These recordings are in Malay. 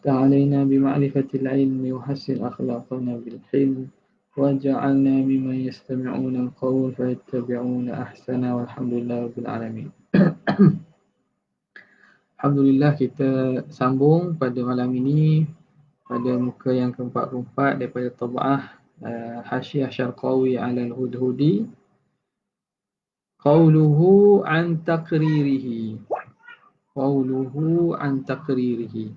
علينا بمعرفة العلم وحسن أخلاقنا بالحلم واجعلنا ممن يستمعون القول فيتبعون أحسنه والحمد لله رب العالمين. Alhamdulillah, kita sambung pada malam ini pada muka yang ke-44 daripada Tab'ah Hasyiah Syarqawi 'ala al-Hudhudi. Qauluhu an taqririhi. Qauluhu an taqririhi.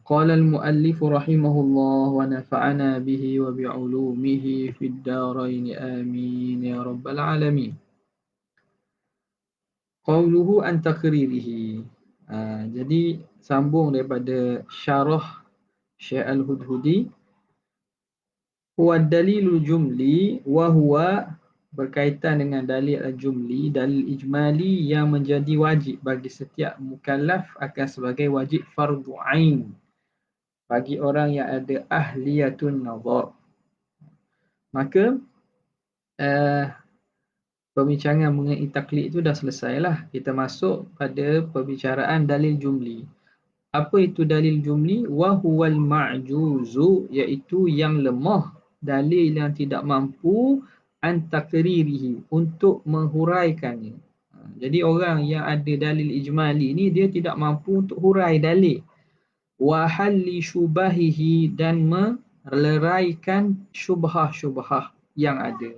Qala al-muallif rahimahullah wa nafa'ana bihi wa bi'ulumihi fid darain amin ya rabbal alamin. Qauluhu an taqririhi. Jadi sambung daripada syarah Syekh Al-Hudhudi. Huwa dalilul jumli wa huwa, berkaitan dengan dalil al-jumli, dalil ijmali yang menjadi wajib bagi setiap mukallaf akan sebagai wajib fardu ain bagi orang yang ada ahliyatun nazar. Maka perbincangan mengenai taklid itu dah selesailah. Kita masuk pada perbicaraan dalil jumli. Apa itu dalil jumli? Wa huwal ma'juzu, iaitu yang lemah, dalil yang tidak mampu an takririhi, untuk menghuraikannya. Jadi orang yang ada dalil ijmali ni dia tidak mampu untuk hurai dalil. Wa halli syubahihi, dan meleraikan syubhah-syubhah yang ada.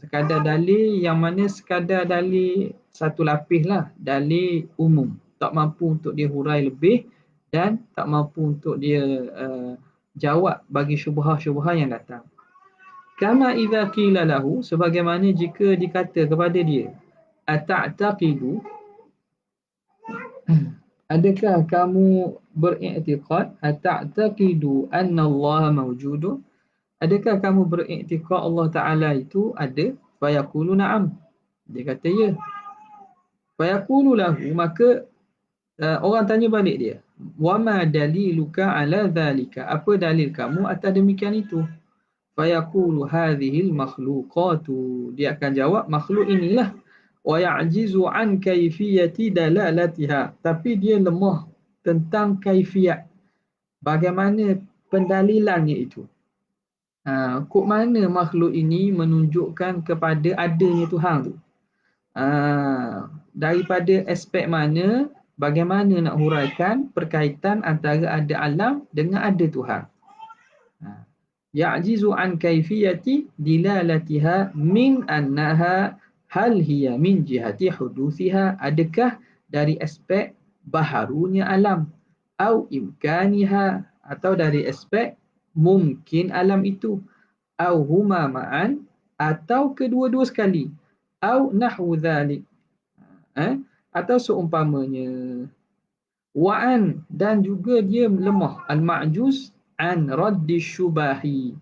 Sekadar dalil yang mana sekadar dalil satu lapis lah, dalil umum, tak mampu untuk dia hurai lebih dan tak mampu untuk dia jawab bagi syubhah-syubhah yang datang. Kama idza qila lahu, sebagaimana jika dikata kepada dia, ata'taqidu, adakah kamu beriktikad, ata'taqidu anna Allah mawjudun, adakah kamu beriktikad Allah Ta'ala itu ada? Fayaqulu na'am, dia kata ya. Fayaqulu lahu, maka orang tanya balik dia, wama daliluka ala dhalika, apa dalil kamu atas demikian itu? Fayaqulu hadhil makhluqatu, dia akan jawab makhluk inilah. Wa ya'jizu an kaifiyati dalalatiha, tapi dia lemah tentang kaifiyat, bagaimana pendalilannya itu. Kok mana makhluk ini menunjukkan kepada adanya Tuhan tu? Daripada aspek mana, bagaimana nak huraikan perkaitan antara ada alam dengan ada Tuhan. Ya'jizu an kaifiyati dilalatiha min annaha hal hiya min jihati huduthiha, adakah dari aspek baharunya alam, au imkaniha, atau dari aspek mungkin alam itu, au huma ma'an, atau kedua-dua sekali, au nahwu dhalik, atau seumpamanya. Wa'an, dan juga dia lemah, al-ma'juz an raddi syubahi,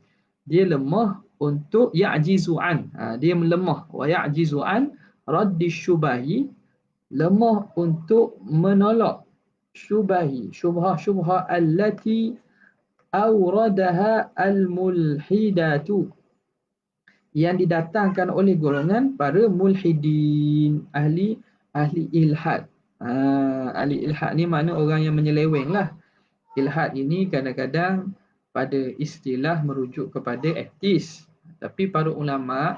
dia lemah untuk ya'jizu an, dia melemah, wa ya'jizu an raddi syubahi, lemah untuk menolak syubahi, syubhah-syubhah allati awradaha al-mulhidatu, yang didatangkan oleh golongan para mulhidin, ahli ilhad. Ahli ilhad ni makna orang yang menyeleweng lah. Ilhad ini kadang-kadang pada istilah merujuk kepada ateis, tapi para ulama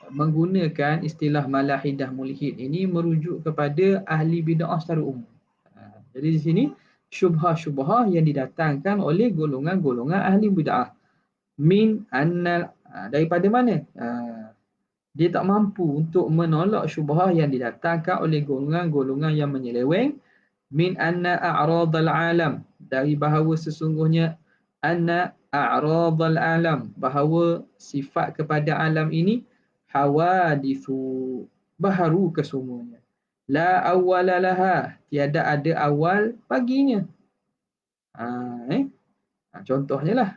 menggunakan istilah malahidah mulhid ini merujuk kepada ahli bid'ah secara umum. Jadi di sini syubhah-syubhah yang didatangkan oleh golongan-golongan ahli bid'ah. Min anna, daripada mana? Dia tak mampu untuk menolak syubhah yang didatangkan oleh golongan-golongan yang menyeleweng. Min anna a'radal alam, dari bahawa sesungguhnya anna a'radal alam, bahawa sifat kepada alam ini hawadithu, baharu kesemuanya. La awwala laha, tiada ada awal baginya. Contohnya lah,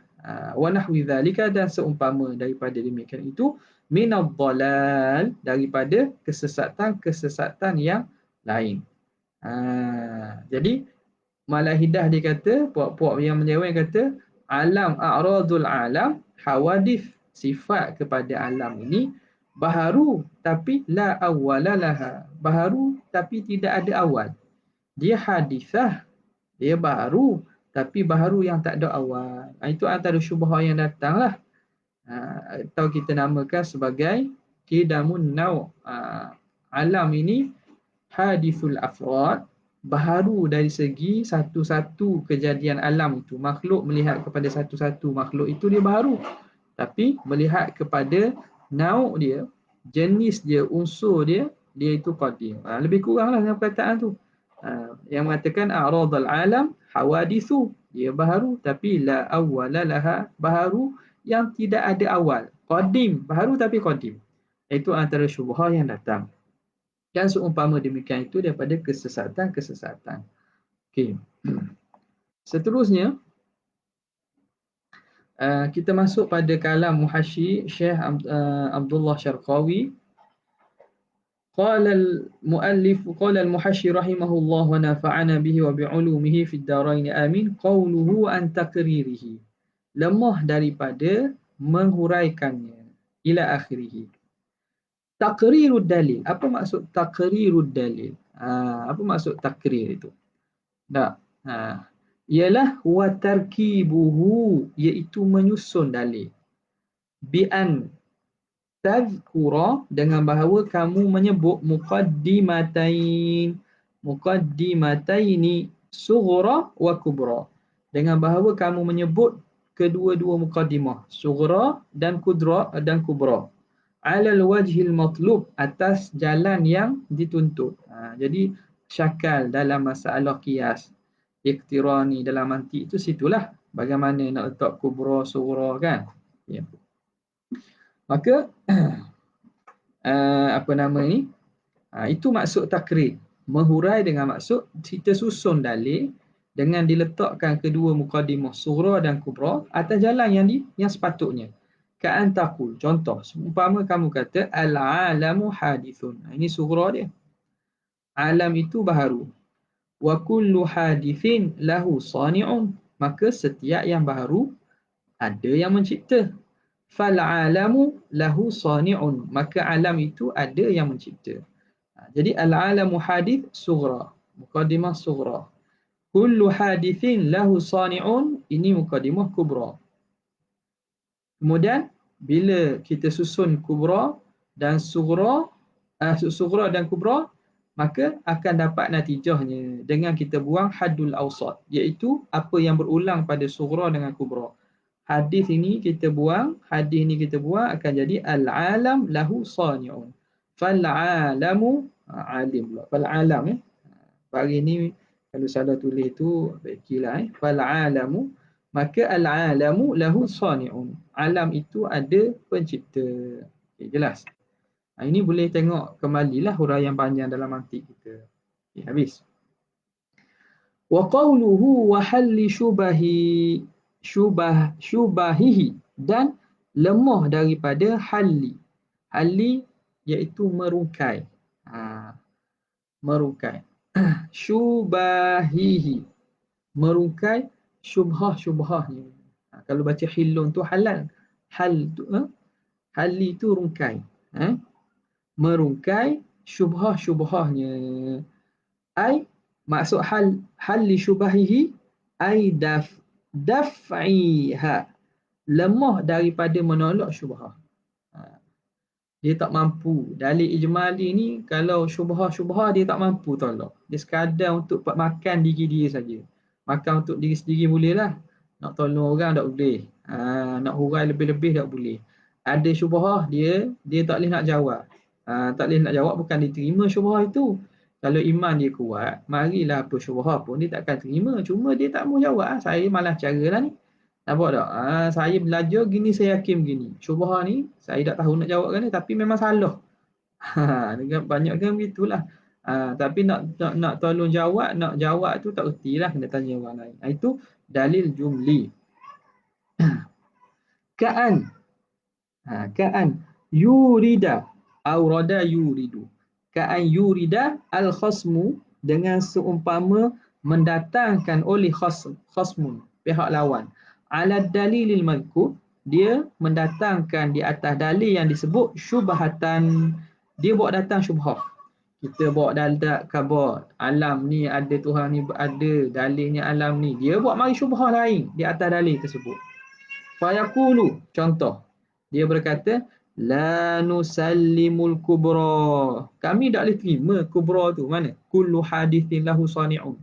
wa nahwi dzalika, dan seumpama daripada demikian itu, minadh dhalal, daripada kesesatan yang lain. Jadi Malahidah dia kata, puak-puak yang menyeleweng kata, alam a'radul alam hawadith, sifat kepada alam ini Baharu tapi la awwala laha. Baharu tapi tidak ada awal. Dia hadithah, dia baharu tapi baharu yang tak ada awal. Itu antara syubhah yang datanglah. Atau kita namakan sebagai kidamun naw'. Alam ini hadithul afrad, baharu dari segi satu-satu kejadian alam itu. Makhluk melihat kepada satu-satu makhluk itu dia baharu. Tapi melihat kepada nauk dia, jenis dia, unsur dia, dia itu qadim. Lebih kuranglah dengan perkataan tu. Yang mengatakan a'radul alam hawadithu, dia baharu tapi la awwala laha, baharu yang tidak ada awal. Qadim, baharu tapi qadim. Itu antara syubhah yang datang. Dan seumpama demikian itu daripada kesesatan-kesesatan. Okey. Seterusnya, kita masuk pada kalam muhasyi Syekh Abdullah Syarqawi. Qala al-muallif qala al-muhasyi rahimahullah wa nafa'ana bihi wa bi'ulumihi fid darain amin qawluhu an taqririhi. Lemah daripada menghuraikannya ila akhirih. Taqrirud dalil. Apa maksud taqrirud dalil? Apa maksud takrir itu? Tak. Ialah wa tarkibuhu, iaitu menyusun dalil. Bi'an tazkura, dengan bahawa kamu menyebut muqaddimataini sughra wa kubra. Dengan bahawa kamu menyebut kedua-dua muqaddimah, sughra dan kubra. Alal wajhil matlub, atas jalan yang dituntut. Jadi syakal dalam masalah qiyas, iktirani dalam mantik itu situlah bagaimana nak letak kubra, sughra kan. Ya. Maka apa nama ni? Itu maksud takrir. Menghurai dengan maksud kita susun dalil dengan diletakkan kedua muqaddimah sughra dan kubra atas jalan yang sepatutnya. Ka'an taqul, contoh, umpama kamu kata al-alamu hadithun. Ini sughra dia. Alam itu baharu. Wa kullu hadithin lahu sani'un. Maka setiap yang baharu ada yang mencipta. Fal-alamu lahu sani'un. Maka alam itu ada yang mencipta. Jadi al-alamu hadith sughra. Muqaddimah sughra. Kullu hadithin lahu sani'un. Ini muqaddimah kubra. Kemudian bila kita susun kubra dan sughra dan kubra, maka akan dapat natijahnya dengan kita buang haddul awsat, iaitu apa yang berulang pada sughra dengan kubra. Hadis ini kita buang akan jadi al-alam lahu sani'un. Fal-alamu alim pula. Fal-alam pagi ni kalau salah tulis tu baiklah fal-alamu, maka al-alamu lahu sani'un. Alam itu ada pencipta. Okay, jelas. Ini boleh tengok kembalilah huraian panjang dalam mantik kita. Okay, habis. Wa qawluhu wa halli syubahihi, dan lemah daripada halli. Halli iaitu merungkai. Merungkai. Syubahihi, merungkai syubhah-syubhahnya. Kalau baca hilun tu halal. Halli tu rungkai. Merungkai syubhah-syubhahnya. Ai, maksud halli syubahihi ai daf'iha, lemah daripada menolak syubhah. Dia tak mampu. Dalil ijmali ni kalau syubhah-syubhah dia tak mampu tolak. Dia sekadar untuk makan diri dia saja. Makan untuk diri sendiri bolehlah. Nak tolong orang tak boleh. Nak hurai lebih-lebih tak boleh. Ada syubhah dia tak boleh nak jawab. Tak boleh nak jawab bukan diterima syubhah itu. Kalau iman dia kuat, marilah apa syubhah pun dia takkan terima. Cuma dia tak mau jawab. Saya malas cara lah ni. Nampak tak? Saya belajar gini, saya yakin gini. Syubhah ni saya tak tahu nak jawab kan, tapi memang salah. Banyak kan begitulah. Tapi nak tolong jawab, nak jawab tu tak ertilah, kena tanya orang lain. Itu dalil jumli. Ka'an yurida aurada yuridu. Ka'an yurida al-khasmu, dengan seumpama mendatangkan oleh khasmun, pihak lawan, ala dalilil madhkur, dia mendatangkan di atas dalil yang disebut syubhatan. Dia bawa datang syubhah. Kita bawa dalil khabar, alam ni ada, Tuhan ni ada, dalilnya alam ni. Dia buat mari syubhah lain di atas dalil tersebut. Fayaqulu, contoh. Dia berkata, la nusallimul kubra. Kami tak boleh terima kubra tu. Mana? Kullu hadithin lahu sani'un.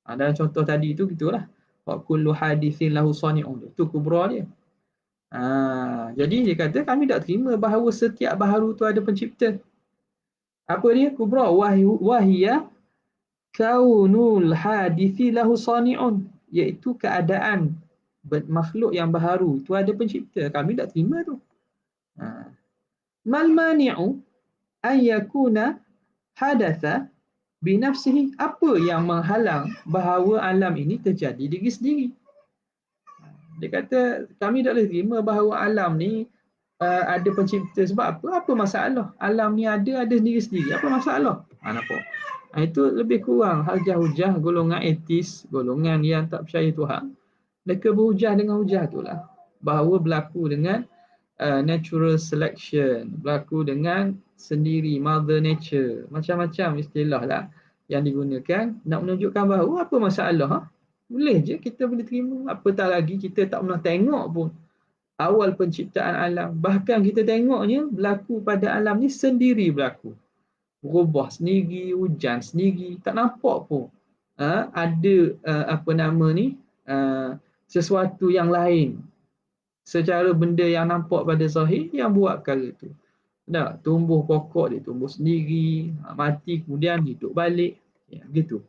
Dalam contoh tadi tu gitulah. Wa kullu hadithin lahu sani'un. Itu kubra dia. Jadi dia kata kami tak terima bahawa setiap baharu tu ada pencipta. Apa dia? Kubra. Wahiyya kaunul hadithi lahu sani'un. Iaitu keadaan makhluk yang baharu itu ada pencipta. Kami tak terima tu. Mal mani'u an yakuna hadatha binafsihi. Apa yang menghalang bahawa alam ini terjadi diri sendiri? Dia kata kami tak boleh terima bahawa alam ni ada pencipta. Sebab apa? Apa masalah? Alam ni ada sendiri-sendiri. Apa masalah? Nampak? Itu lebih kurang hujah-hujah golongan etis, golongan yang tak percaya Tuhan. Mereka berhujah dengan hujah itulah. Bahawa berlaku dengan natural selection, berlaku dengan sendiri, mother nature. Macam-macam istilah lah yang digunakan nak menunjukkan bahawa apa masalah? Boleh je kita boleh terima. Apatah lagi kita tak pernah tengok pun awal penciptaan alam. Bahkan kita tengoknya berlaku pada alam ni sendiri berlaku. Berubah sendiri, hujan sendiri, tak nampak pun ada apa nama ni sesuatu yang lain secara benda yang nampak pada zahir yang buat perkara tu. Tak, tumbuh pokok dia tumbuh sendiri, mati kemudian hidup balik, gitu.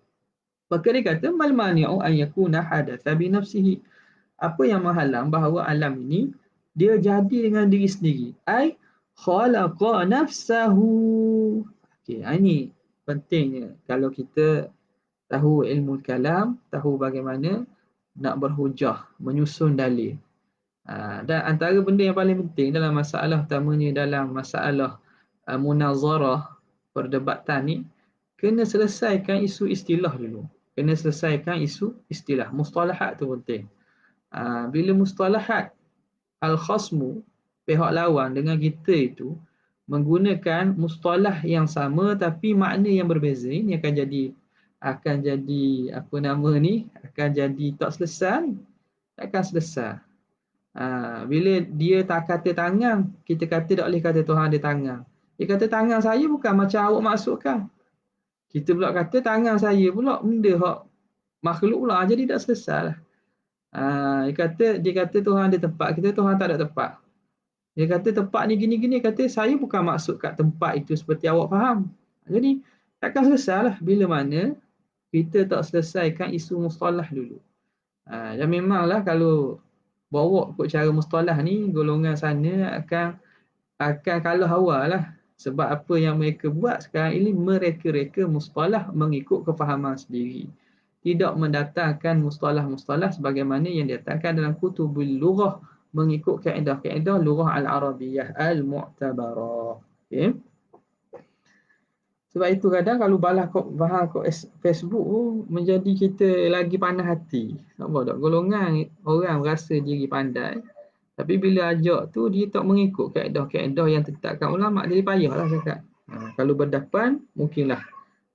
Maka dia kata mal mani'u an yakuna hadatha bi nafsihi. Apa yang menghalang bahawa alam ini dia jadi dengan diri sendiri? Ai khalaqa nafsahu. Okey, ini pentingnya kalau kita tahu ilmu kalam, tahu bagaimana nak berhujah, menyusun dalil. Dan antara benda yang paling penting dalam masalah utamanya dalam masalah munazarah, perdebatan ni, kena selesaikan isu istilah dulu. Kena selesaikan isu istilah. Mustalahat tu penting. Bila mustalahat al-khasmu, pihak lawan dengan kita itu menggunakan mustalah yang sama tapi makna yang berbeza, ini akan jadi apa nama ni, akan jadi tak selesai. Takkan selesai. Bila dia tak kata tangan, kita kata tak boleh kata Tuhan ada tangan. Dia kata tangan saya bukan macam awak maksudkan. Kita pula kata tangan saya pula benda hak makhluk pula, jadi tak selesai lah. Dia kata Tuhan ada tempat, kita Tuhan tak ada tempat. Dia kata tempat ni gini-gini, kata saya bukan maksud kat tempat itu seperti awak faham. Jadi takkan selesai lah bila mana kita tak selesaikan isu mustalah dulu. Dan memanglah kalau bawa ikut cara mustalah ni, golongan sana akan kalah awal lah. Sebab apa yang mereka buat sekarang ini, mereka mustalah mengikut kefahaman sendiri. Tidak mendatangkan mustalah-mustalah sebagaimana yang didatangkan dalam kutubul lughah mengikut kaedah-kaedah lughah al-arabiyah al-mu'tabarah. Okay. Sebab itu kadang kalau balas bahang kat Facebook tu menjadi kita lagi panas hati. Nampak tak? Golongan orang rasa diri pandai. Tapi bila ajak tu dia tak mengikut kaedah-kaedah yang ditetapkan ulama, jadi payahlah cakap. Kalau berdepan mungkinlah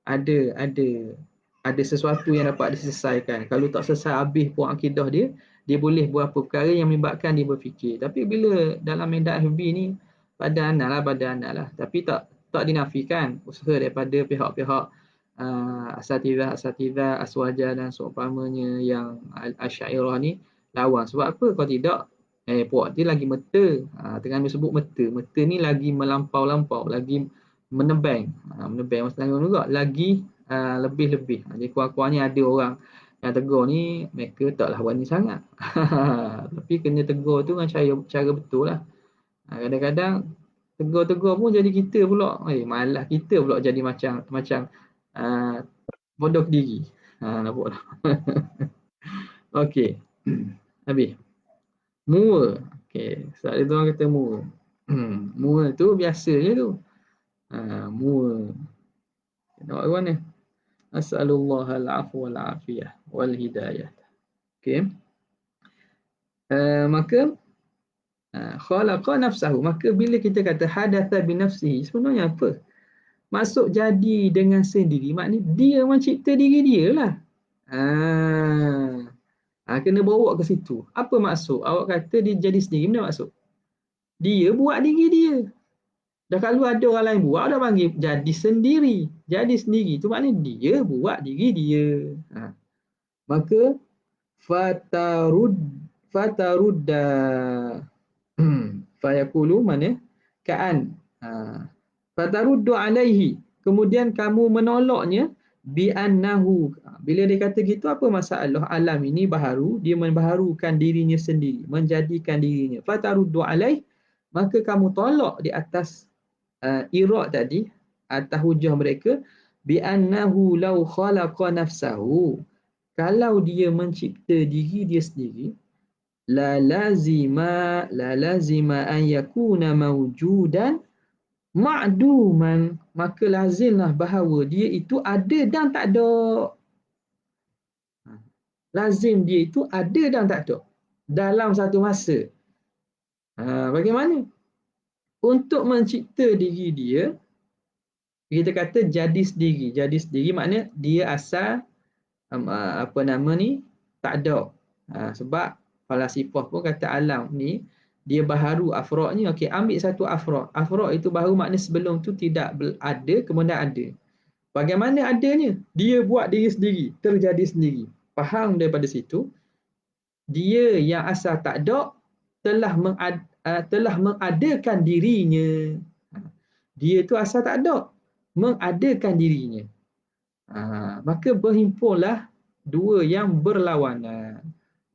ada sesuatu yang dapat diselesaikan. Kalau tak selesai habis pun akidah dia boleh buat apa perkara yang menyebabkan dia berfikir. Tapi bila dalam medan FB ni pada anak lah. Tapi tak dinafikan usaha daripada pihak-pihak asatidah, aswaja dan seumpamanya yang Asy'ariyah ni lawan. Sebab apa? Kalau tidak, puak dia lagi meta. Dengan disebut meta. Meta ni lagi melampau-lampau, lagi menebang. Menebang maksudnya juga lagi lebih-lebih. Jadi kurang-kurangnya ada orang yang tegur ni, mereka taklah berani sangat. Tapi kena tegur tu dengan cara betul lah. Kadang-kadang tegur-tegur pun jadi kita pula. Malah kita pula jadi macam bodoh diri. Nampak tak? Okey. Habis. Mua. Okey. Soalan tu orang kata mua. Mua tu biasa je tu. Mua. Nampak ke mana? As'alullah al-afwa wal-afiyah wal-hidayah. Okey. Maka Khalaqa nafsahu. Maka bila kita kata hadatha bi nafsihi, sebenarnya apa? Masuk jadi dengan sendiri, maknanya dia mencipta diri dia lah. Kena bawa ke situ. Apa maksud? Awak kata dia jadi sendiri, mana maksud? Dia buat diri dia. Dah kalau ada orang lain buat, dah panggil jadi sendiri. Jadi sendiri tu maknanya dia buat diri dia. Maka fatarudda fayaqulu mana? Ka'an. Fataruddu alaihi. Kemudian kamu menolaknya bi annahu. Bila dia kata gitu, apa masalah? Alam ini baharu, dia membaharukan dirinya sendiri, menjadikan dirinya. Fataruddu alaihi, maka kamu tolak di atas irad tadi, atas hujah mereka, bi annahu law khalaqa nafsahu. Kalau dia mencipta diri dia sendiri, la lazima an yakuna mawjudan ma'duman, maka lazimlah bahawa dia itu ada dan tak ada. Lazim dia itu ada dan tak ada dalam satu masa. Bagaimana? Untuk mencipta diri dia, kita kata jadi sendiri. Jadi sendiri maknanya dia asal tak ada. Sebab falasifah pun kata alam ni dia baharu afrodnya. Okey, ambil satu afrod. Afrod itu baru makna sebelum tu tidak ada, kemudian ada. Bagaimana adanya? Dia buat diri sendiri, terjadi sendiri. Faham daripada situ? Dia yang asal tak ada telah mengadakan dirinya. Dia tu asal tak ada, mengadakan dirinya. Maka berhimpunlah dua yang berlawanan.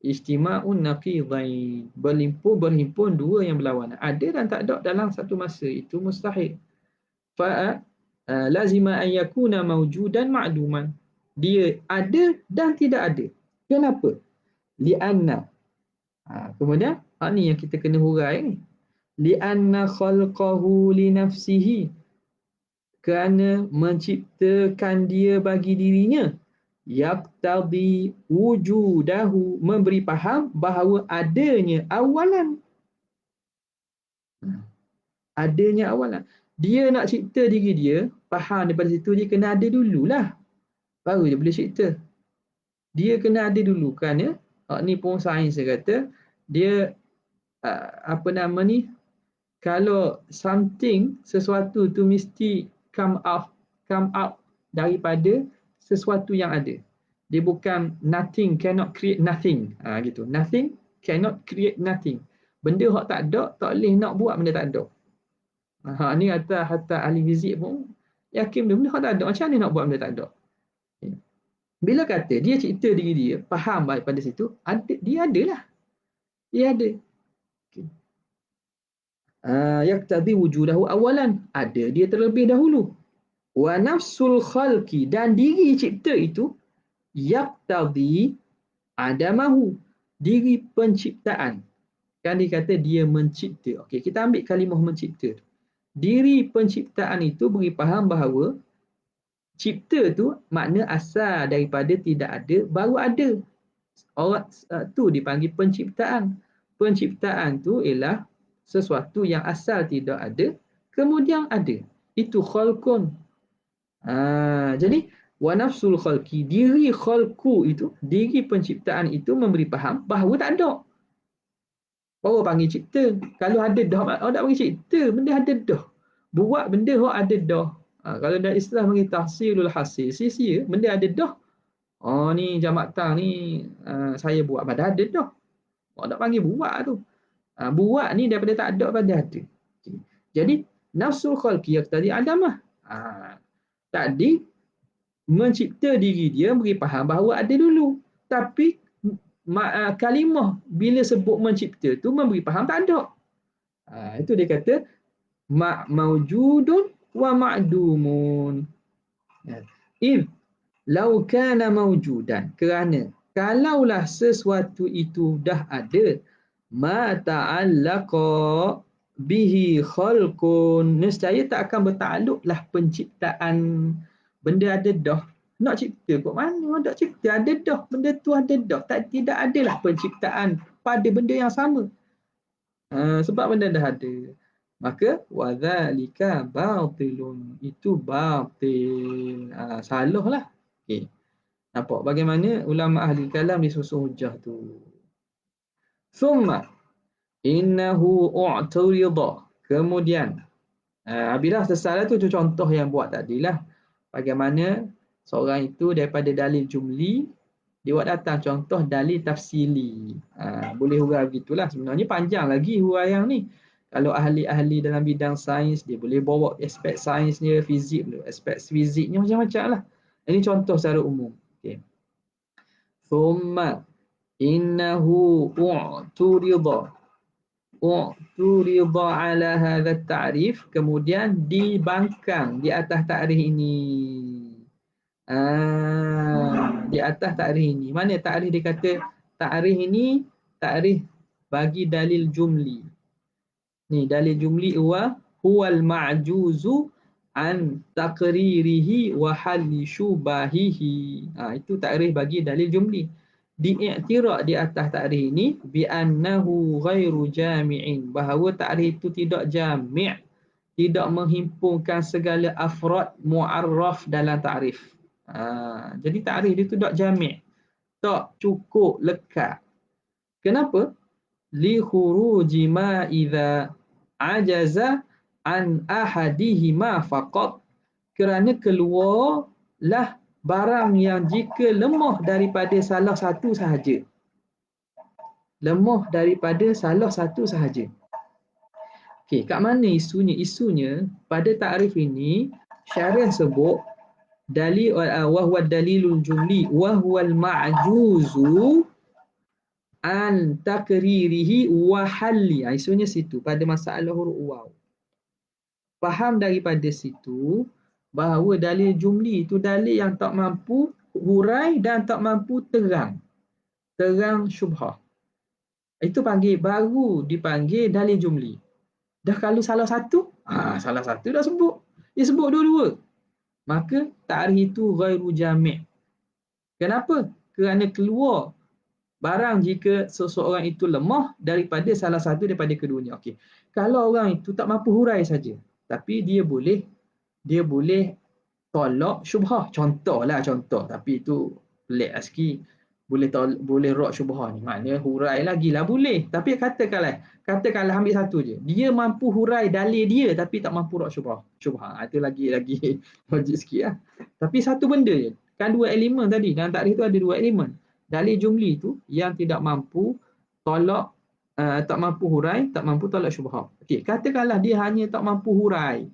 Ijtima'un naqidain. Berhimpun dua yang berlawanan. Ada dan tak ada dalam satu masa. Itu mustahil. Lazima an yakuna mawjudan ma'duman. Dia ada dan tidak ada. Kenapa? Li'anna. Kemudian, ni yang kita kena hurai ni. Li'anna khalqahu li nafsihi. Kerana menciptakan dia bagi dirinya, yaqtadi wujudahu, memberi faham bahawa adanya awalan. Adanya awalan. Dia nak cipta diri dia, faham daripada situ dia kena ada dululah. Baru dia boleh cipta. Dia kena ada dulu kerana ni pun sains dia kata, dia kalau sesuatu tu mesti come out daripada sesuatu yang ada. Dia bukan nothing cannot create nothing. Gitu. Nothing cannot create nothing. Benda hak tak ada, tak boleh nak buat benda tak ada. Ni hatta ahli fizik pun yakin benda hak tak ada. Macam mana nak buat benda tak ada? Bila kata dia cipta diri dia, faham daripada situ, dia adalah. Dia ada. Yaqtadi wujudahu awalan, ada dia terlebih dahulu. Wa nafsul khalqi, dan diri cipta itu, yaqtadi adamahu, diri penciptaan. Kan dia kata dia mencipta. Okey, kita ambil kalimah mencipta. Diri penciptaan itu beri faham bahawa cipta tu makna asal daripada tidak ada baru ada. Orang tu dipanggil penciptaan. Penciptaan tu ialah sesuatu yang asal tidak ada kemudian ada. Itu khalqun. Jadi wa nafsul khalqi, diri khalqu itu, diri penciptaan itu memberi faham bahawa tak ada. Baru panggil cipta. Kalau ada dah, orang tak panggil cipta, benda ada dah. Buat benda orang ada dah. Kalau dalam istilah panggil tahsilul hasil, sia-sia, benda ada dah. Ni jamak tang ni saya buat pada ada dah. Orang tak panggil buat tu. Buat ni daripada tak ada pada ada. Jadi nafsul khalqi yang tadi adamah. Tadi mencipta diri dia beri faham bahawa ada dulu. Tapi kalimah bila sebut mencipta tu memberi faham tak ada. Itu dia kata mawjudun wa ma'dumun. If lau kana mawjudan, kerana kalaulah sesuatu itu dah ada, ma ta'allaqa bihi khalqun, nescaya tak akan bertakluklah penciptaan. Benda ada dah, nak cipta kat mana? Tak cipta ada dah, benda tu ada dah. Tidak adalah penciptaan pada benda yang sama. Sebab benda dah ada. Maka wadzalika batilun, itu batil. Salah lah. Okey. Nampak bagaimana ulama ahli kalam disusun hujah tu. Summa innahu u'turida. Kemudian bila selesai tu contoh yang buat tadilah. Bagaimana seorang itu daripada dalil jumli dia buat datang contoh dalil tafsili. Boleh huraian begitulah. Sebenarnya panjang lagi huraian ni. Kalau ahli-ahli dalam bidang sains, dia boleh bawa aspek sainsnya, fizik, aspek fiziknya macam-macam lah. Ini contoh secara umum. Okay. Thumma innahu u'turida ala hadha ta'rif, kemudian dibangkang di atas takrif ini. Di atas takrif ini. Mana takrif dia kata takrif ini takrif bagi dalil jumli. Ni dalil jumli huwal ma'juzu an taqririhi wa halli syubahihi. Itu takrif bagi dalil jumli. Diiktiraf di atas takrif ini bi annahu ghairu jami'in, bahawa takrif itu tidak jami', tidak menghimpunkan segala afrad mu'arraf dalam takrif. Jadi takrif dia tu tak jami', tak cukup lekat. Kenapa? Li khuruji ma idza ajaza an ahadihima faqat, kerana keluarlah barang yang jika lemah daripada salah satu sahaja. Lemah daripada salah satu sahaja. Okey, kat mana isunya? Isunya pada takrif ini syarih sebut dalil wa huwa dalilul jumli wa huwal ma'juzu an takririhi wa halli. Isunya situ pada masalah huruf waw. Faham daripada situ bahawa dalil jumli itu dalil yang tak mampu hurai dan tak mampu terang syubhah. Itu baru dipanggil dalil jumli. Dah kalau salah satu dah sebut. Dia sebut dua-dua. Maka takrif itu ghairu jami'. Kenapa? Kerana keluar barang jika seseorang itu lemah daripada salah satu daripada keduanya. Okey. Kalau orang itu tak mampu hurai saja, tapi dia boleh tolak syubhah. Contoh, tapi itu pelik sikit. Boleh rot syubhah ni. Maknanya hurai lagi lah boleh. Tapi katakanlah ambil satu je. Dia mampu hurai dalil dia tapi tak mampu rot syubhah. Itu lagi logik sikit lah. Tapi satu benda je. Kan dua elemen tadi. Dalam takrif tu ada dua elemen. Dalil jumli tu yang tidak mampu tolak, tak mampu hurai, tak mampu tolak syubhah. Okey, katakanlah dia hanya tak mampu hurai.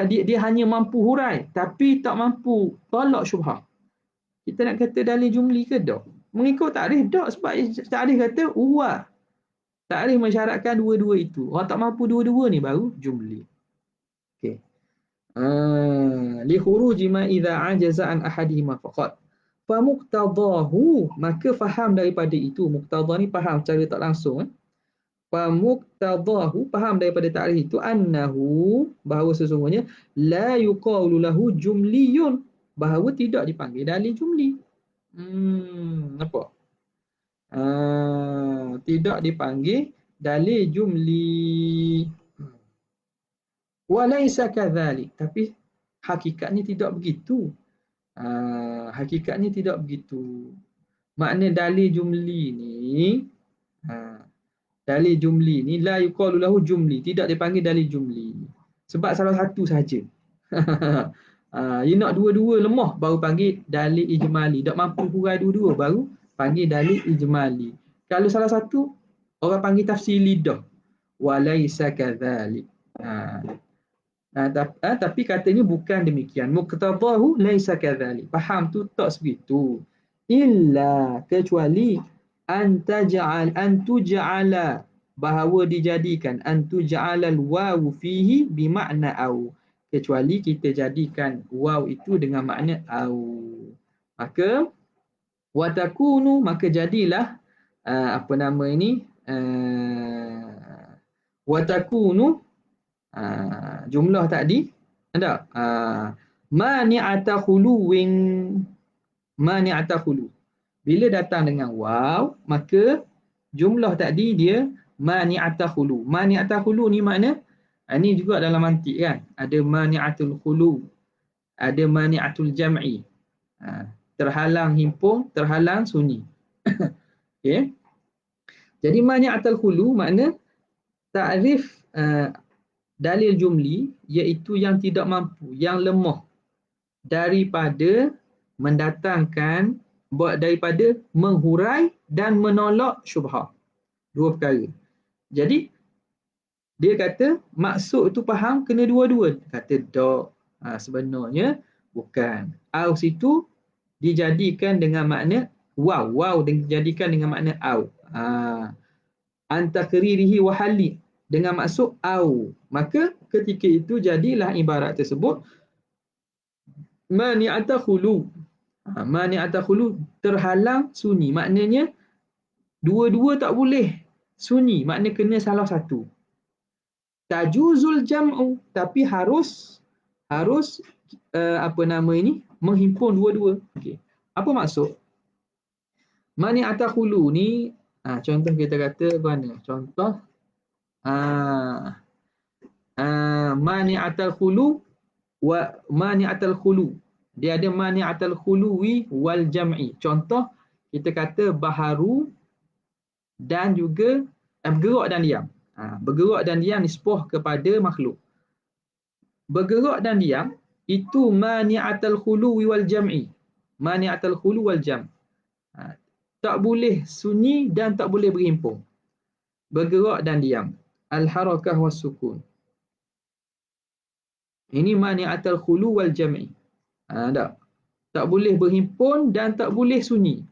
Dia hanya mampu hurai tapi tak mampu tolak syubhah. Kita nak kata dalil jumli ke tak? Mengikut takrif tak, sebab takrif kata uwa. Takrif mensyaratkan dua-dua itu. Orang tak mampu dua-dua ni baru jumli. Okey. Li khuruji ma idza ajaza an ahadihima faqat. Fa muqtadahu, maka faham daripada itu. Muqtadah ni faham secara tak langsung. Fa muqtadahu, faham daripada takrif itu annahu, bahawa sesungguhnya la yuqalu lahu jumliyun, bahawa tidak dipanggil dalil jumli. Nampak? Tidak dipanggil dalil jumli. Walaysa kadzalik, tapi hakikatnya tidak begitu. Hakikatnya tidak begitu. Makna dalil jumli ni la yuqalu lahu jumli, tidak dipanggil dalil jumli. Sebab salah satu saja. You nak dua-dua lemah baru panggil dalil ijmali. Tak mampu hurai dua-dua baru panggil dalil ijmali. Kalau salah satu orang panggil tafsili dah. Walaysa kadzalik. Tapi katanya bukan demikian. Muqtadahu laisa kadzalik. Faham tu tak segitu. Illa, kecuali an tuj'ala, bahawa dijadikan an tuj'alal wawu fihi bimakna au. Kecuali kita jadikan waw itu dengan makna au. Maka watakunu, maka jadilah watakunu jumlah tadi ada mani'ata khulu. Bila datang dengan waw, maka Jumlah tadi dia mani'atul khulu. Mani'atul khulu ni makna ni juga dalam mantik kan. Ada mani'atul khulu, ada mani'atul jam'i. Terhalang himpun, terhalang sunyi. Okey. Jadi mani'atul khulu makna takrif dalil jumli iaitu yang tidak mampu, yang lemah daripada mendatangkan daripada menghurai dan menolak syubhah. Dua perkara. Jadi dia kata maksud tu faham kena dua-dua. Kata tak. Sebenarnya bukan. Au situ dijadikan dengan makna waw. Waw dijadikan dengan makna au. Antakririhi wa halli dengan maksud au. Maka ketika itu jadilah ibarat tersebut mani'ata khulu. Mani'ata khulu terhalang sunyi. Maknanya dua-dua tak boleh sunyi. Makna kena salah satu. Tajuzul jam'u, tapi harus menghimpun dua-dua. Okey. Apa maksud? Mani'ata khulu ni contoh kita kata mana? Contoh mani'atal khulu wa mani'atal khulu. Dia ada mani'atal khuluwi wal jam'i. Contoh kita kata baharu dan juga bergerak dan diam. Bergerak dan diam nisbah kepada makhluk. Bergerak dan diam itu mani'atal khuluwi wal jam'i. Mani'atal khulu wal jam'. Tak boleh sunyi dan tak boleh berhimpun. Bergerak dan diam. Al-harakah was sukun. Ini mani'atul khulu wal jam'i. Tak boleh berhimpun dan tak boleh sunyi.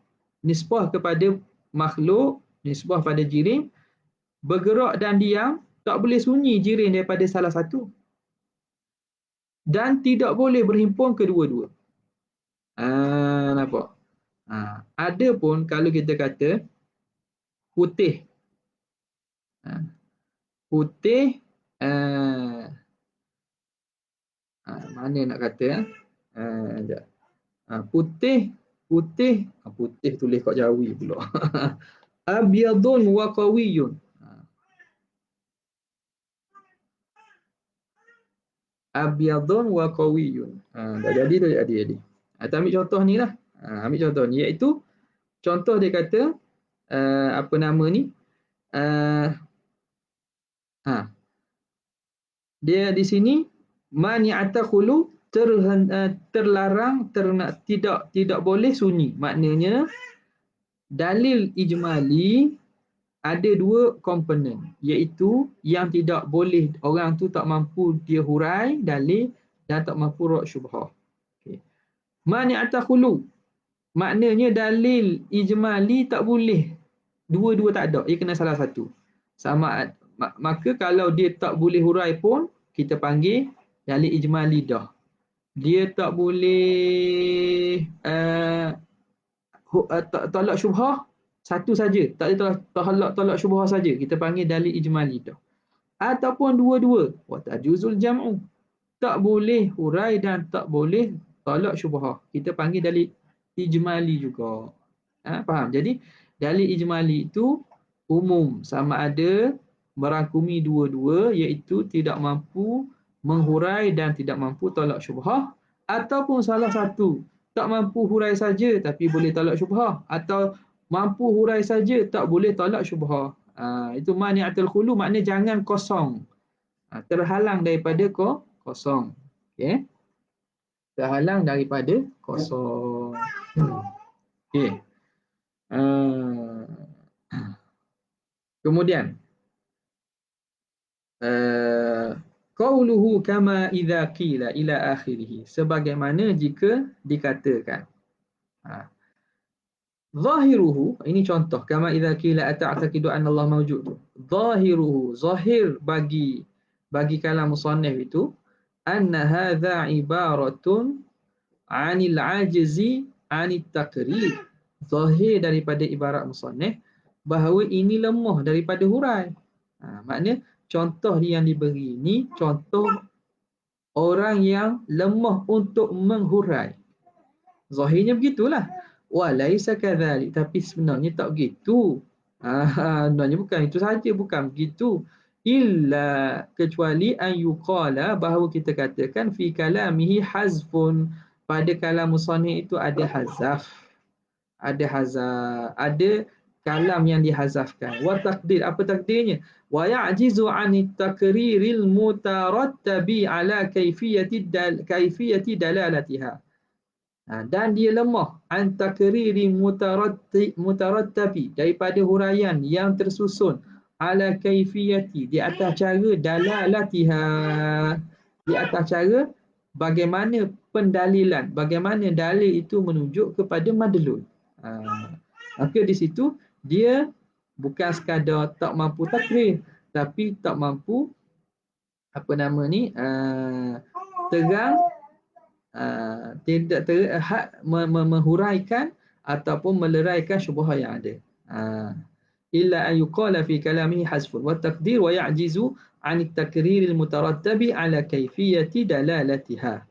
Nisbah kepada makhluk, nisbah pada jirim, bergerak dan diam, tak boleh sunyi jirim daripada salah satu. Dan tidak boleh berhimpun kedua-dua. Nampak? Ada pun kalau kita kata putih. Putih mana nak kata putih tulis kat Jawi pula. Abyadun wa qawiyun. Abyadun wa qawiyun. Dah jadi. Kita ambil contoh ni lah. Ambil contoh ni iaitu contoh dia kata dia di sini mani'ata khulu terlarang tidak boleh sunyi. Maknanya dalil ijmali ada dua komponen iaitu yang tidak boleh orang tu tak mampu dia hurai dalil dan tak mampu rad syubhah. Okey. Mani'ata khulu maknanya dalil ijmali tak boleh dua-dua tak ada, ia kena salah satu. Sama maka kalau dia tak boleh hurai pun kita panggil dalil ijmali dah. Dia tak boleh tolak syubhah satu saja, tak boleh tolak syubhah saja, kita panggil dalil ijmali dah. Ataupun dua-dua, wa tajuzul jam'u, tak boleh hurai dan tak boleh tolak syubhah, kita panggil dalil ijmali juga. Faham? Jadi dalil ijmali itu umum, sama ada merangkumi dua-dua iaitu tidak mampu menghurai dan tidak mampu tolak syubhah, ataupun salah satu tak mampu hurai saja tapi boleh tolak syubhah, atau mampu hurai saja tak boleh tolak syubhah. Itu mani'atul khulu, makna jangan kosong. Terhalang daripada kosong. Okey. Terhalang daripada kosong. Okey. Kemudian qauluhu kama idza qila ila akhirih, sebagaimana jika dikatakan. Zahiruhu, ini contoh kama idza qila ata'taqidu anna Allah mawjud. Zahiruhu, zahir bagi kalam musannif itu anna hadza ibaratun 'anil 'ajzi 'anit taqrir. Zahir daripada ibarat musannif bahawa ini lemah daripada hurai. Maknanya contoh yang diberi ini contoh orang yang lemah untuk menghurai. Zahirnya begitulah. Walaisa kadzalik, tapi sebenarnya tak begitu. Sebenarnya bukan itu saja, bukan begitu. Illa, kecuali an yuqala, bahawa kita katakan fi kalamihi hazfun, pada kalam musannif itu ada hazaf, ada kalam yang dihazafkan. Wa taqdir, apa takdirnya? Wa ya'jizu 'an at-taqriril mutarattabi ala kaifiyati dalalatiha. Dan dia lemah an takriri mutarattabi, daripada huraian yang tersusun ala kaifiyati, di atas cara dalalatiha, di atas cara bagaimana pendalilan, bagaimana dalil itu menunjuk kepada madlul. Maka di situ dia bukan sekadar tak mampu takrir, tapi tak mampu terang, tidak menghuraikan ataupun meleraikan syubhah yang ada. Illa an yuqala fi kalamihi hazfun wa taqdir wa ya'jizu 'an at-takrir al-mutarattabi 'ala kayfiyati dalalatiha.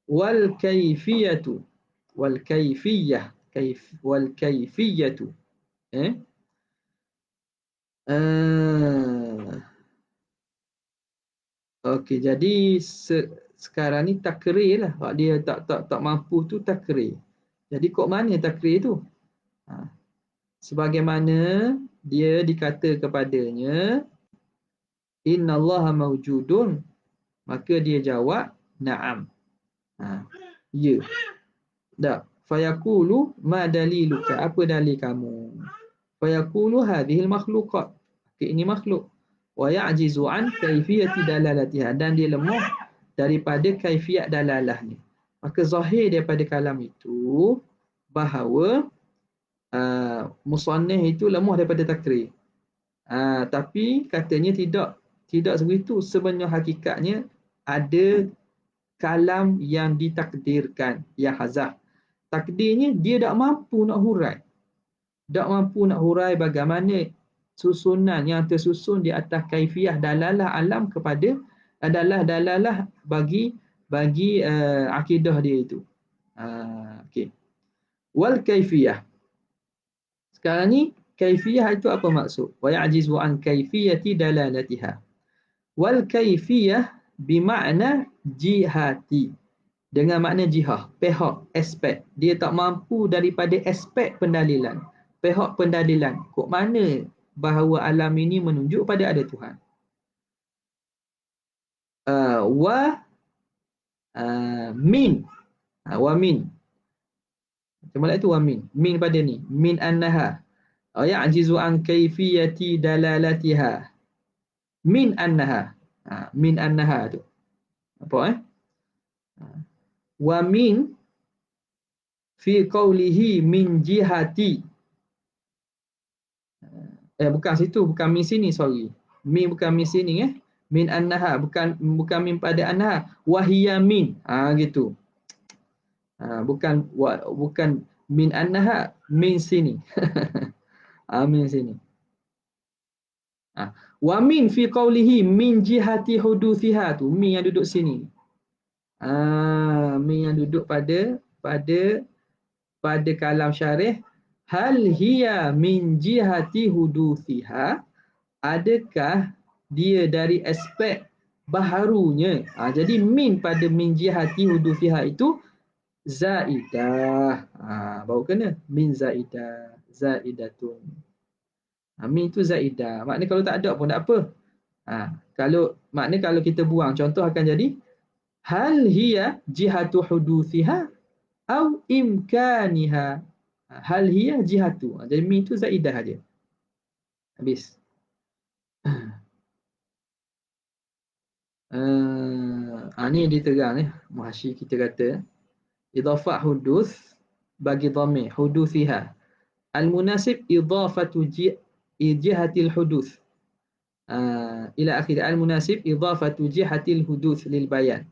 Wal kayfiyatu wal kayfiyah wal kayfiyatu okey, jadi sekarang ni takrir lah. Kalau dia tak mampu tu takrir. Jadi kok mana takrir tu? Sebagaimana dia dikata kepadanya, innallaha mawjudun, maka dia jawab na'am. Ya. Tak. Fayaqulu ma daliluka, apa dalil kamu? Fayaqulu hadhil makhluqat, ini makhluk. Wa ya'jizu an kaifiyati dalalatiha, dan dia lemah daripada kaifiat dalalahnya. Maka zahir daripada kalam itu bahawa musannif itu lemah daripada takrir. Tapi katanya tidak sebegitu. Sebenarnya hakikatnya ada kalam yang ditakdirkan, yang hazaf. Takdirnya dia tak mampu nak hurai. Tak mampu nak hurai bagaimana susunan yang tersusun di atas kaifiah dalalah alam kepada dalalah bagi akidah dia itu. Okey. Wal kaifiyah. Sekarang ni kaifiyah itu apa maksud? Wa ya'jizu an kaifiyati dalalatiha. Wal kaifiyah bermakna jihati, dengan makna jihah, pihak, aspek. Dia tak mampu daripada aspek pendalilan, pihak pendalilan. Kok mana bahawa alam ini menunjuk pada ada Tuhan. Min. Wa min. Macam mana itu wa min? Min pada ni. Min annaha. Ya'jizu an kaifiyati dalalatiha. Min annaha. Min annaha tu. Apa wa min fi qawlihi min jihati. Bukan situ, bukan min sini, sorry. Min bukan min sini Min annaha, bukan min pada annaha. Wahiyya min. Gitu. Bukan min annaha, min sini. Min sini. Wa min fi qawlihi min jihati huduthiha tu, min yang duduk sini. Min yang duduk pada kalam syarih, hal hiya min jihati huduthiha, adakah dia dari aspek baharunya. Jadi min pada min jihati huduthiha itu zaidah. Baru kena min zaidah, zaidatun. Min itu zaidah. Maknanya kalau tak ada pun tak apa. Kalau kita buang, contoh akan jadi hal hiya jihatu huduthiha au imkaniha. Hal hiya jihatu. Jadi min itu zaidah aja. Habis. Ni diterang muhasyi kita kata idafah huduth bagi dhamir huduthiha. Al-munasib idafatu jihatil huduth. Ila akhir al-munasib idafatu jihatil huduth lil bayan.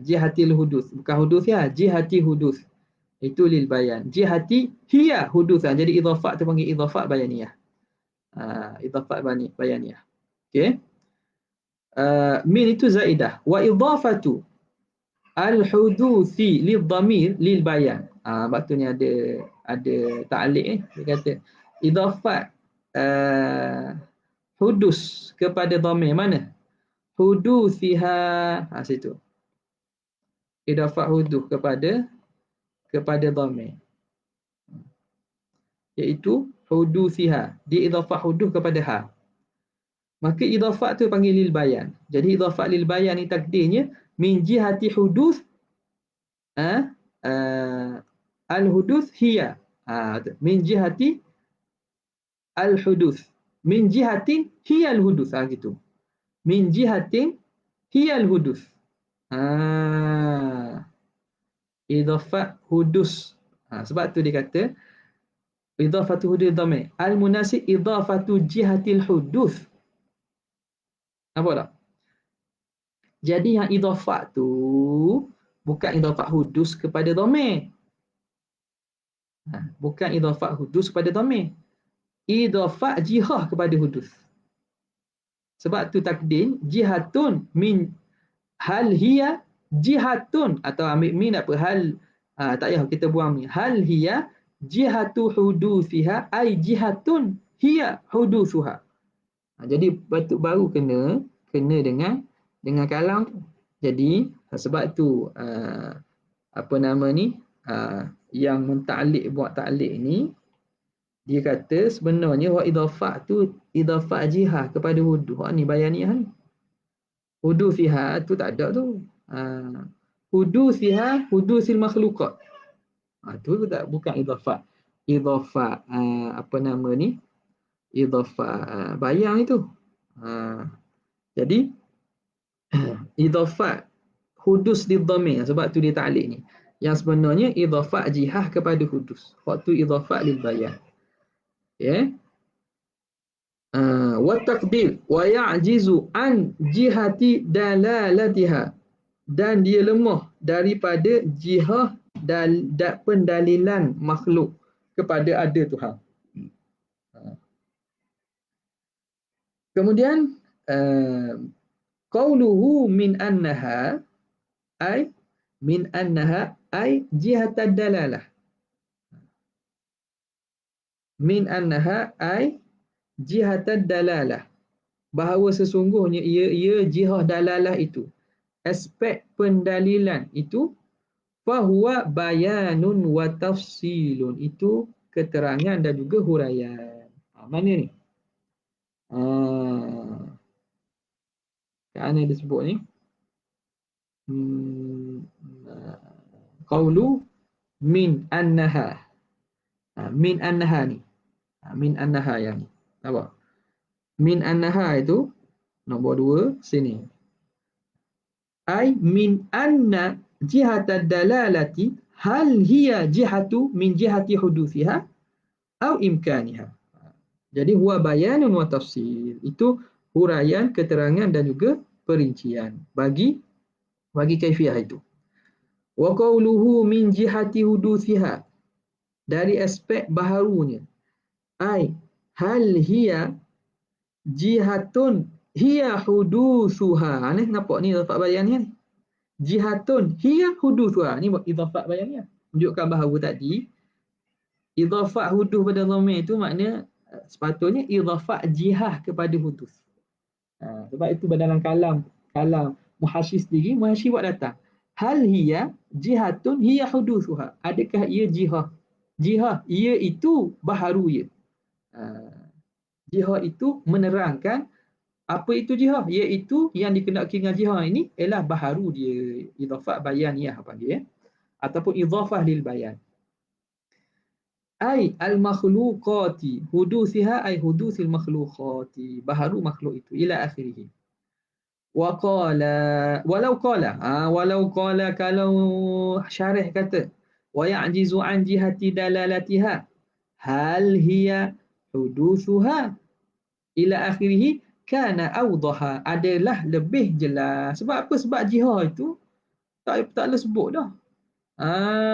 Jihatil huduth, bukan huduth ya, jihati huduth. Itu lil bayan. Jihati hiya huduth. Jadi idafat tu panggil idafat bayaniyah. Idafat bayaniyah. Okey. Min itu zaidah. Wa idafatu al-huduthi lidhamir lil bayan. Maksudnya ada ta'liq dia kata idafat hudus kepada dhamir. Mana? Hudusiha. Situ. Idafah hudus kepada dhamir. Iaitu hudusiha. Dia idafah hudus kepada ha. Maka idafah tu panggil lil bayan. Jadi idafah lil bayan ni takdirnya min jihati hudus al hudus hiya. Min jihati al hudus. Min jihatin hiya al hudus. Gitu. Min jihatin hiya al hudus. Idafah hudus. Sebab tu dia kata idafatu hudus dhamir. Al munasib idafatu jihatil hudus. Nampak tak? Jadi yang idafah tu bukan idafah hudus kepada dhamir. Bukan idafah hudus kepada dhamir. Idafah jihah kepada hudus. Sebab tu takdim jihatun min hal hiya jihatun, atau ambil min apa hal, tak payah kita buang min. Hal hiya jihatu hudusiha ay jihatun hiya hudusuha. Jadi baru kena dengan kalam tu. Jadi sebab tu yang menta'liq buat ta'liq ni dia kata sebenarnya wa idafah tu idafah jihah kepada hudus. Ni bayaniah ni. Hudusiha tu tak ada tu. Hudusiha hudusil makhluqat. Tu tak, bukan idafah. Idafah idafah bayang itu. Jadi idafah hudus di dhamir, sebab tu dia ta'liq ni. Yang sebenarnya idafah jihah kepada hudus. Waktu idafah lil bayan. Wa taqdir wa ya'jizu an jihati dalalatiha, dan dia lemah daripada jihah dan pendalilan makhluk kepada ada Tuhan. Kemudian qauluhu min annaha ay jihatad dalalah. Min annaha ay jihatad dalalah. Bahawa sesungguhnya ia jihah dalalah itu, aspek pendalilan itu, fahuwa bayanun wa tafsilun, itu keterangan dan juga huraian. Mana ni? Kat mana disebut ni? Qaulu min annaha. Min annaha ni. Min annaha yang ni. Nampak? Min annaha itu nombor 2 sini. Ai min anna jihatad dalalati hal hiya jihatu min jihati hudusiha au imkaniha. Jadi huwa bayanun wa tafsil. Itu huraian, keterangan dan juga perincian bagi kaifiah itu. Wa qawluhu min jihati hudusiha, dari aspek baharunya. Ai hal hiya jihatun hiya hudusuha. Ni nampak ni idafah bayannya ni. Jihatun hiya hudusuha. Ni idafah bayannya. Menunjukkan bahawa tadi idafah hudus pada dhamir itu makna sepatutnya idafah jihah kepada hudus. Sebab itu dalam kalam muhasyis sendiri, muhasyis buat datang. Hal hiya jihatun hiya hudusuha. Adakah ia jihah? Jihah, ia itu baharu ia. Jihah itu menerangkan apa itu jihah, iaitu yang dikenaki dengan jihah ini ialah baharu dia, idafah bayaniyah panggil, ataupun idafah lil bayan. Ai al makhluqati hudusiha ay hudusil makhluqati, baharu makhluk itu, ila akhirih. Wa qala walau qala kalau syarih kata wa ya'jizu an jihati dalalatiha hal hiya hudusuha ila akhirih kana awdaha, adalah lebih jelas. Sebab apa? Sebab jihah itu tak boleh sebut dah.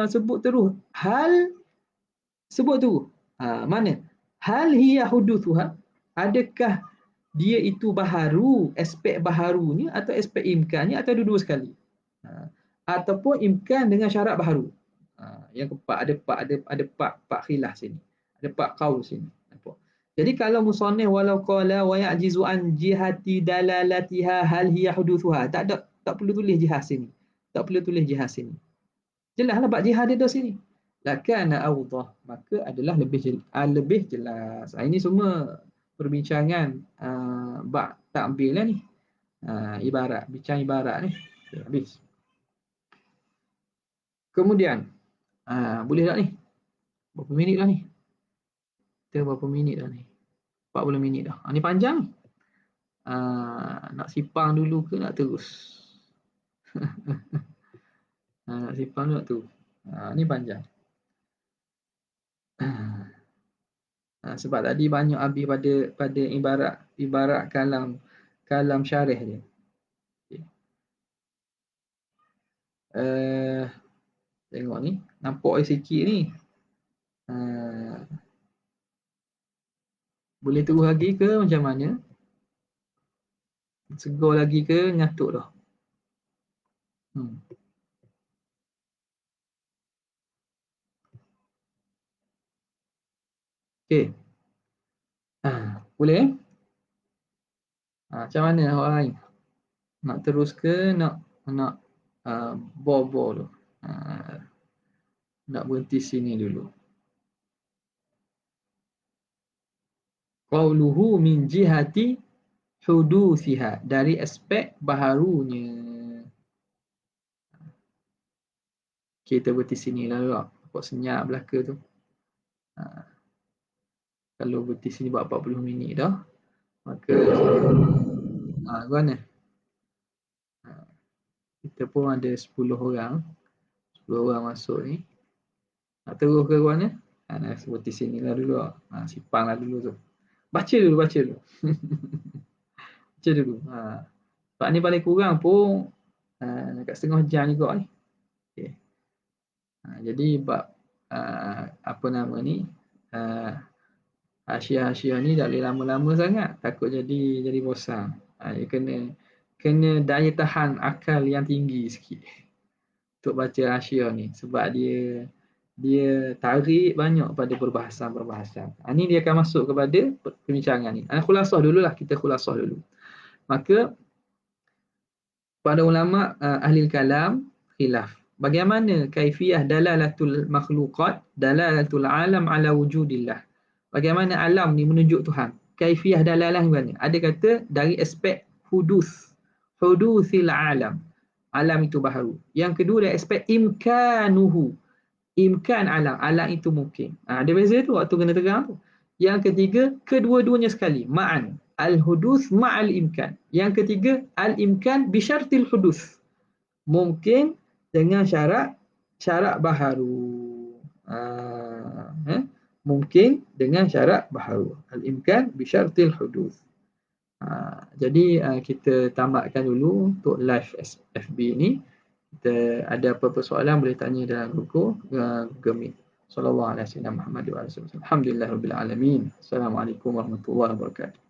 Sebut terus hal, sebut terus. Mana? Hal hiya hudusuha, adakah dia itu baharu, aspek baharunya atau aspek imkannya, atau dua-dua sekali. Ataupun imkan dengan syarat baharu. Yang keempat ada pak khilaf sini. Ada pak qaul sini. Nampak? Jadi kalau musannif walau qala wa ya'jizu an jihati dalalatiha hal hiya huduthuha, tak perlu tulis jihad sini. Tak perlu tulis jihad sini. Jelaslah bab jihad dia di sini. Lakana awdah, maka adalah lebih jelas. Ini semua perbincangan bab takbil lah ni. Ibarat, bincang ibarat ni. Okay, habis. Kemudian, boleh tak ni? Berapa minit dah ni? Kita berapa minit dah ni? 40 minit dah. Ni panjang ni. Nak sipang dulu ke nak terus? Nak sipang dulu nak terus? Ni panjang. Sebab tadi banyak habis pada ibarat kalam syarih dia. Okay. Tengok ni, nampak sikit ni. Boleh terus lagi ke macam mana? Segar lagi ke ngantuk dah? Okey. Boleh? Macam mana orang lain? Nak terus ke nak bol-bol tu? Nak berhenti sini dulu. Qauluhu min jihati huduthiha, dari aspek baharunya. Kita berhenti sini lah juga. Nampak senyap belaka tu. Kalau berhenti sini buat 40 minit dah, maka mana? Kita pun ada 10 orang. 10 orang masuk ni. Nak terus ke mana? Nak berhenti sini lah dulu. Sipang lah dulu tu. Baca dulu. Baca dulu. Sebab ni paling kurang pun dekat setengah jam juga ni. Okay. Jadi bab apa nama ni, Hasyiah ni tak boleh lama-lama sangat, takut jadi bosan. Dia kena daya tahan akal yang tinggi sikit untuk baca hasyiah ni, sebab dia tarik banyak pada perbahasan. Ini dia akan masuk kepada perbincangan ni. Khulasah dululah, kita khulasah dulu. Maka pada ulama ahli kalam khilaf. Bagaimana kaifiyah dalalatul makhluqat, dalalatul alam ala wujudillah. Bagaimana alam ni menunjuk Tuhan. Kaifiyah dalalah mana? Ada kata dari aspek hudusil alam. Alam itu baharu. Yang kedua dari aspek imkanuhu. Imkan alam. Alam itu mungkin. Ada beza tu waktu kena terang tu. Yang ketiga, kedua-duanya sekali. Ma'an. Al-hudus ma'al imkan. Yang ketiga, al-imkan bisyartil hudus. Mungkin dengan syarat baharu. Mungkin dengan syarat baharu. Al-imkan bisyartil hudus. Jadi kita tamatkan dulu untuk live FB ni. Kita ada apa-apa soalan boleh tanya dalam Google Meet. Sallallahu alaihi wasallam Muhammad wa alihi wasallam. Alhamdulillahirabbil alamin. Assalamualaikum warahmatullahi wabarakatuh.